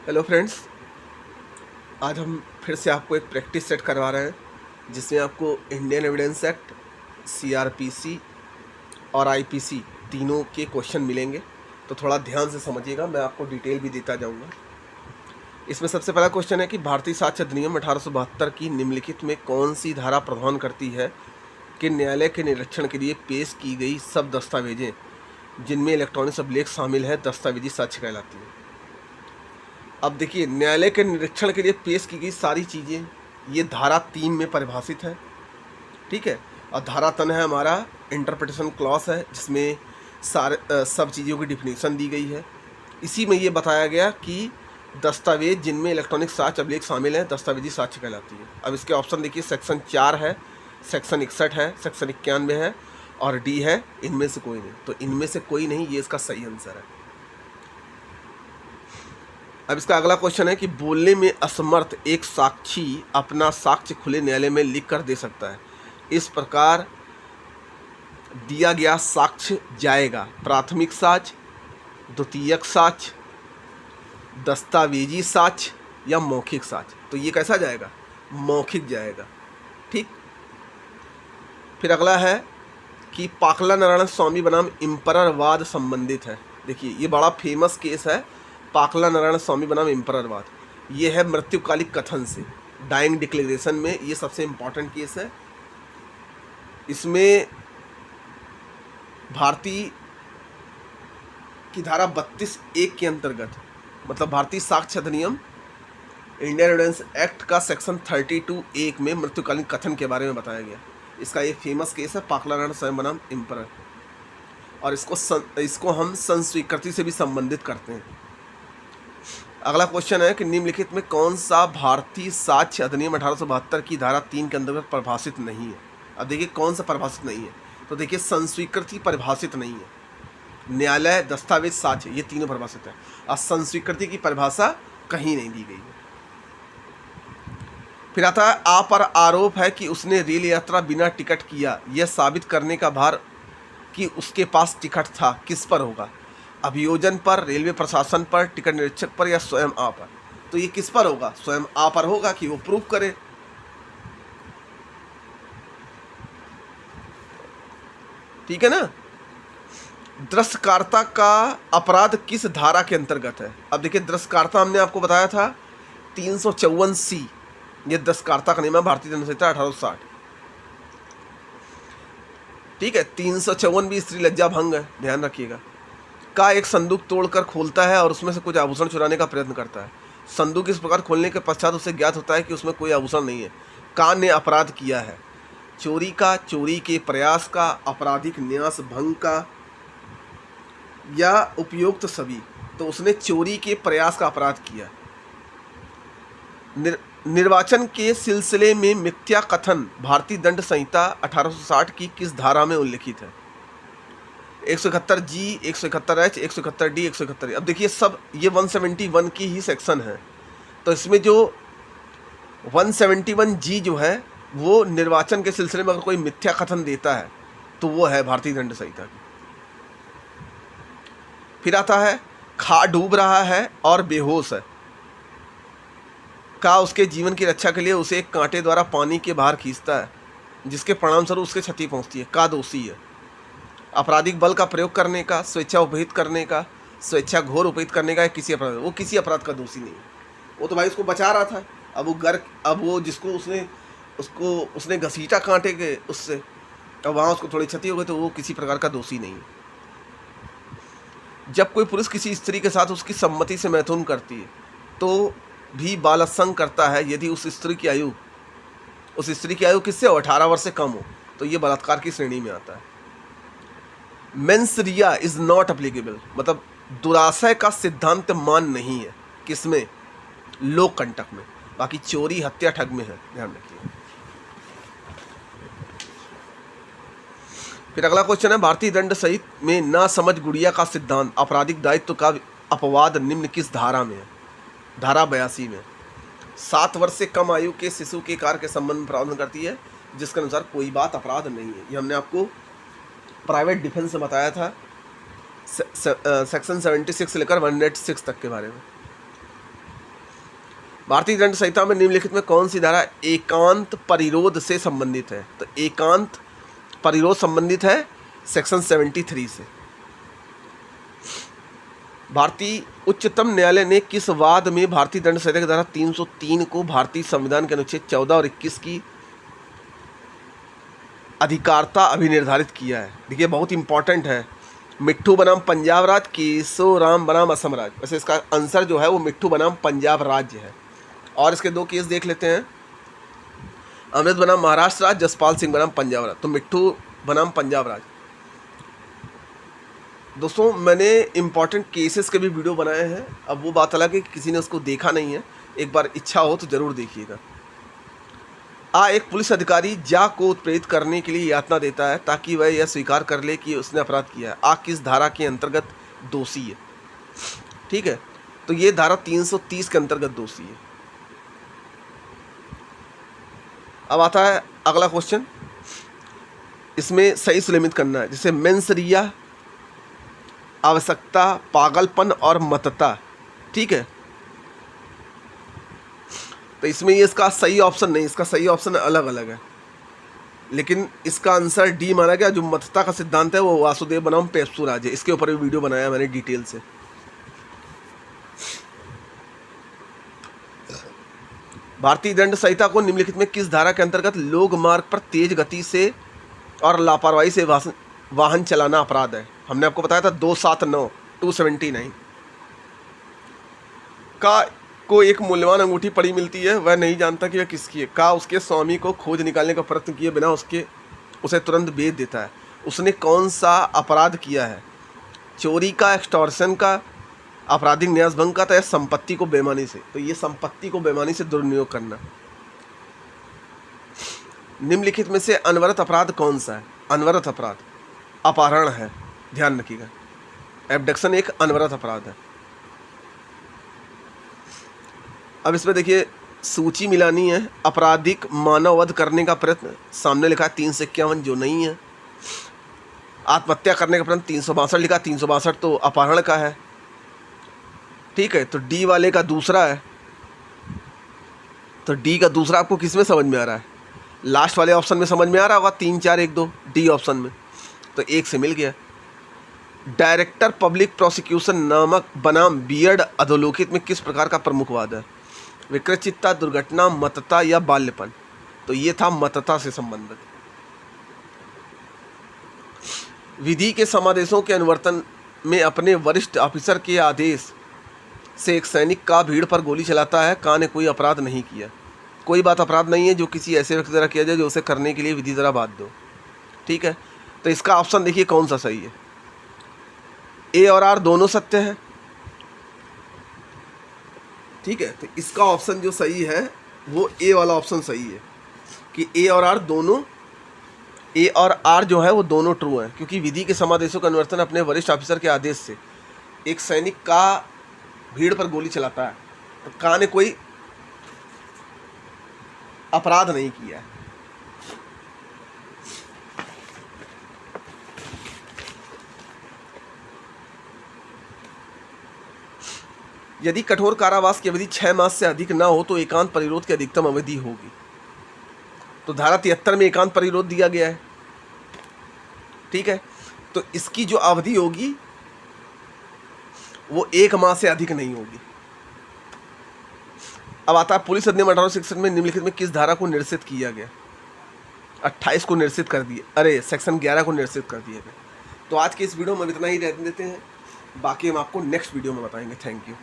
Hello friends, आज हम फिर से आपको एक प्रैक्टिस सेट करवा रहे हैं जिसमें आपको इंडियन एविडेंस एक्ट, सीआरपीसी और आईपीसी तीनों के क्वेश्चन मिलेंगे। तो थोड़ा ध्यान से समझिएगा, मैं आपको डिटेल भी देता जाऊंगा। इसमें सबसे पहला क्वेश्चन है कि भारतीय साक्ष्य अधिनियम 1872 की निम्नलिखित में कौन सी धारा प्रदान करती है कि न्यायालय के निरीक्षण के लिए पेश की गई सब दस्तावेजें जिनमें इलेक्ट्रॉनिक अभिलेख शामिल है दस्तावेजी साक्ष्य कहलाती है। अब देखिए, न्यायालय के निरीक्षण के लिए पेश की गई सारी चीज़ें ये धारा 3 में परिभाषित है, ठीक है। और धारा 3 है हमारा इंटरप्रिटेशन क्लॉज है, जिसमें सब चीज़ों की डिफिनीशन दी गई है। इसी में ये बताया गया कि दस्तावेज जिनमें इलेक्ट्रॉनिक साक्ष्य अभिलेख शामिल है दस्तावेजी साक्ष्य कहलाती है। अब इसके ऑप्शन देखिए, सेक्शन 4 है, सेक्शन 61 है, सेक्शन 91 है और डी है इनमें से कोई नहीं। तो इनमें से कोई नहीं, ये इसका सही आंसर है। अब इसका अगला क्वेश्चन है कि बोलने में असमर्थ एक साक्षी अपना साक्ष्य खुले न्यायालय में लिख कर दे सकता है। इस प्रकार दिया गया साक्ष्य जाएगा प्राथमिक साक्ष्य, द्वितीयक साक्ष्य, दस्तावेजी साक्ष्य या मौखिक साक्ष्य। तो ये कैसा जाएगा? मौखिक जाएगा, ठीक। फिर अगला है कि पाकला नारायण स्वामी बनाम इम्पररवाद संबंधित है। देखिए, ये बड़ा फेमस केस है, पाकला नारायण स्वामी बनाम इम्पररवाद। ये है मृत्युकालिक कथन से, डाइंग डिक्लेरेशन में ये सबसे इम्पॉर्टेंट केस है। इसमें भारतीय की धारा 32(1) के अंतर्गत, मतलब भारतीय साक्ष्य अधिनियम इंडियन एविडेंस एक्ट का सेक्शन 32(1) में मृत्युकालीन कथन के बारे में बताया गया। इसका ये फेमस केस है, पाकला नारायण स्वामी बनाम इम्परर। और इसको हम संस्वीकृति से भी संबंधित करते हैं। अगला क्वेश्चन है कि निम्नलिखित में कौन सा भारतीय साक्ष्य अधिनियम 1872 की धारा 3 के अंतर्गत परिभाषित नहीं है। अब देखिए, कौन सा परिभाषित नहीं है? तो देखिए, संस्वीकृति परिभाषित नहीं है, न्यायालय, दस्तावेज, साक्ष्य, ये तीनों परिभाषित है। और संस्वीकृति की परिभाषा कहीं नहीं दी गई है। फिर आता है, आ पर आरोप है कि उसने रेल यात्रा बिना टिकट किया, यह साबित करने का भार कि उसके पास टिकट था किस पर होगा? अभियोजन पर, रेलवे प्रशासन पर, टिकट निरीक्षक पर या स्वयं आ पर? तो ये किस पर होगा? स्वयं आ पर होगा कि वो प्रूफ करे, ठीक है ना। दृश्यकारिता का अपराध किस धारा के अंतर्गत है? अब देखिए, दृश्यकारिता हमने आपको बताया था 354C, ये दृश्यकारिता का नियम है भारतीय दंड संहिता 1860, ठीक है। 354 भी स्त्री लज्जा भंग है, ध्यान रखिएगा। का एक संदूक तोड़कर खोलता है और उसमें से कुछ आभूषण चुराने का प्रयत्न करता है। संदूक इस प्रकार खोलने के पश्चात उसे ज्ञात होता है कि उसमें कोई आभूषण नहीं है। का ने अपराध किया है चोरी का, चोरी के प्रयास का, आपराधिक न्यास भंग का या उपयुक्त सभी। तो उसने चोरी के प्रयास का अपराध किया। निर्वाचन के सिलसिले में मिथ्या कथन भारतीय दंड संहिता 1860 की किस धारा में उल्लिखित है? 171G, 171H, 171D, 171E। अब देखिए, सब ये 171 की ही सेक्शन है। तो इसमें जो 171G जो है वो निर्वाचन के सिलसिले में अगर कोई मिथ्या कथन देता है तो वो है भारतीय दंड संहिता की। फिर आता है, खा डूब रहा है और बेहोश है, का उसके जीवन की रक्षा के लिए उसे एक कांटे द्वारा पानी के बाहर खींचता है जिसके परिणामस्वरूप उसके क्षति पहुंचती है, का दोषी है? आपराधिक बल का प्रयोग करने का, स्वेच्छा उपहित करने का, स्वेच्छा घोर उपहित करने का, या किसी अपराध? वो किसी अपराध का दोषी नहीं है। वो तो भाई उसको बचा रहा था। अब वो जिसको उसने घसीटा कांटे के उससे, अब वहाँ उसको थोड़ी क्षति हो गई, तो वो किसी प्रकार का दोषी नहीं है। जब कोई पुरुष किसी स्त्री के साथ उसकी सम्मति से मैथुन करती है तो भी बालसंग करता है यदि उस स्त्री की आयु किससे हो? 18 वर्ष से कम हो, तो ये बलात्कार की श्रेणी में आता है। मेंसरिया इज नॉट अप्लीकेबल, मतलब दुराशय का सिद्धांत मान नहीं है, किसमें? लोक कंटक में। बाकी चोरी, हत्या, ठग में है, ध्यान रखिए। फिर अगला क्वेश्चन है, भारतीय दंड संहिता में ना समझ गुड़िया का सिद्धांत आपराधिक दायित्व का अपवाद निम्न किस धारा में है? धारा 82 में। 7 वर्ष से कम आयु के शिशु के कार्य के संबंध में प्रावधान करती है जिसके अनुसार कोई बात अपराध नहीं है। ये हमने आपको प्राइवेट डिफेंस से बताया था, सेक्शन 76 से लेकर 106 तक के बारे में। भारतीय दंड संहिता में निम्नलिखित में कौन सी धारा एकांत परिरोध से संबंधित है? तो एकांत परिरोध संबंधित है सेक्शन 73 से। भारतीय उच्चतम न्यायालय ने किस वाद में भारतीय दंड संहिता की धारा 303 को भारतीय संविधान के अनुच्छेद 14 और 21 की अधिकारता अभिनिर्धारित किया है? देखिए बहुत इंपॉर्टेंट है। मिट्ठू बनाम पंजाब राज, केशोराम बनाम असम राज। वैसे इसका आंसर जो है वो मिट्ठू बनाम पंजाब राज्य है। और इसके दो केस देख लेते हैं। अमृत बनाम महाराष्ट्र राज, जसपाल सिंह बनाम पंजाब राज। तो मिट्ठू बनाम पंजाब राज। दोस्तों मैंने इंपॉर्टेंट केसेस के भी वीडियो बनाए हैं। अब वो बात अलग है कि किसी ने उसको देखा नहीं है, एक बार इच्छा हो तो ज़रूर देखिएगा। एक पुलिस अधिकारी जा को उत्प्रेरित करने के लिए यातना देता है ताकि वह यह स्वीकार कर ले कि उसने अपराध किया है। किस धारा के अंतर्गत दोषी है? ठीक है, तो ये धारा 330 के अंतर्गत दोषी है। अब आता है अगला क्वेश्चन। इसमें सही सुनिश्चित करना है, जैसे मेंसरिया, आवश्यकता, पागलपन और मतता। ठीक है, तो इसमें ये इसका सही ऑप्शन नहीं, इसका सही ऑप्शन अलग अलग है, लेकिन इसका आंसर डी माना गया। जो मतता का सिद्धांत है वो वासुदेव बनाम पेप्सुराज है। इसके ऊपर भी वीडियो बनाया मैंने डिटेल से। भारतीय दंड संहिता को निम्नलिखित में किस धारा के अंतर्गत लोग मार्ग पर तेज गति से और लापरवाही से वाहन चलाना अपराध है? हमने आपको बताया था 279 को एक मूल्यवान अंगूठी पड़ी मिलती है, वह नहीं जानता कि वह किसकी है। उसके स्वामी को खोज निकालने का प्रयत्न किए बिना उसे तुरंत बेच देता है। उसने कौन सा अपराध किया है? चोरी का, एक्सटॉर्शन का, आपराधिक न्यासभंग का, या संपत्ति को बेईमानी से? तो ये संपत्ति को बेईमानी से दुर्नियोग करना। निम्नलिखित में से अनवरत अपराध कौन सा है? अनवरत अपराध अपहरण है, ध्यान रखिएगा। एब्डक्शन एक अनवरत अपराध है। अब इसमें देखिए सूची मिलानी है। आपराधिक मानववध करने का प्रयत्न, सामने लिखा 351 जो नहीं है। आत्महत्या करने का प्रयत्न 362 लिखा, 362 तो अपहरण का है। ठीक है, तो डी वाले का दूसरा है। तो डी का दूसरा आपको किस में समझ में आ रहा है? लास्ट वाले ऑप्शन में समझ में आ रहा होगा, 3, 4, 1, 2 डी ऑप्शन में। तो एक से मिल गया। डायरेक्टर पब्लिक प्रोसिक्यूशन नामक बनाम बियर्ड अधोलोकित में किस प्रकार का प्रमुख वाद है? विकृतचित्ता, दुर्घटना, मतता या बाल्यपन? तो ये था मतता से संबंधित। विधि के समादेशों के अनुवर्तन में अपने वरिष्ठ ऑफिसर के आदेश से एक सैनिक का भीड़ पर गोली चलाता है। ने कोई अपराध नहीं किया। कोई बात अपराध नहीं है जो किसी ऐसे व्यक्ति द्वारा किया जाए जो उसे करने के लिए विधि द्वारा बाध्य हो। ठीक है, तो इसका ऑप्शन देखिए कौन सा सही है। ए और आर दोनों सत्य है। ठीक है, तो इसका ऑप्शन जो सही है वो ए वाला ऑप्शन सही है कि ए और आर दोनों, ए और आर जो है वो दोनों ट्रू हैं, क्योंकि विधि के समादेशों का अनुवर्तन अपने वरिष्ठ ऑफिसर के आदेश से एक सैनिक का भीड़ पर गोली चलाता है, तो ने कोई अपराध नहीं किया है। यदि कठोर कारावास की अवधि 6 मास से अधिक ना हो तो एकांत परिरोध की अधिकतम अवधि होगी। तो धारा 73 में एकांत परिरोध दिया गया है। ठीक है, तो इसकी जो अवधि होगी वो 1 माह से अधिक नहीं होगी। अब आता है पुलिस अधिनियम 1861 में निम्नलिखित में किस धारा को निरसित किया गया? 28 को निरसित कर दिया, अरे सेक्शन 11 को निरसित कर दिया गया। तो आज के इस वीडियो में इतना ही रहने देते हैं, बाकी हम आपको नेक्स्ट वीडियो में बताएंगे। Thank you.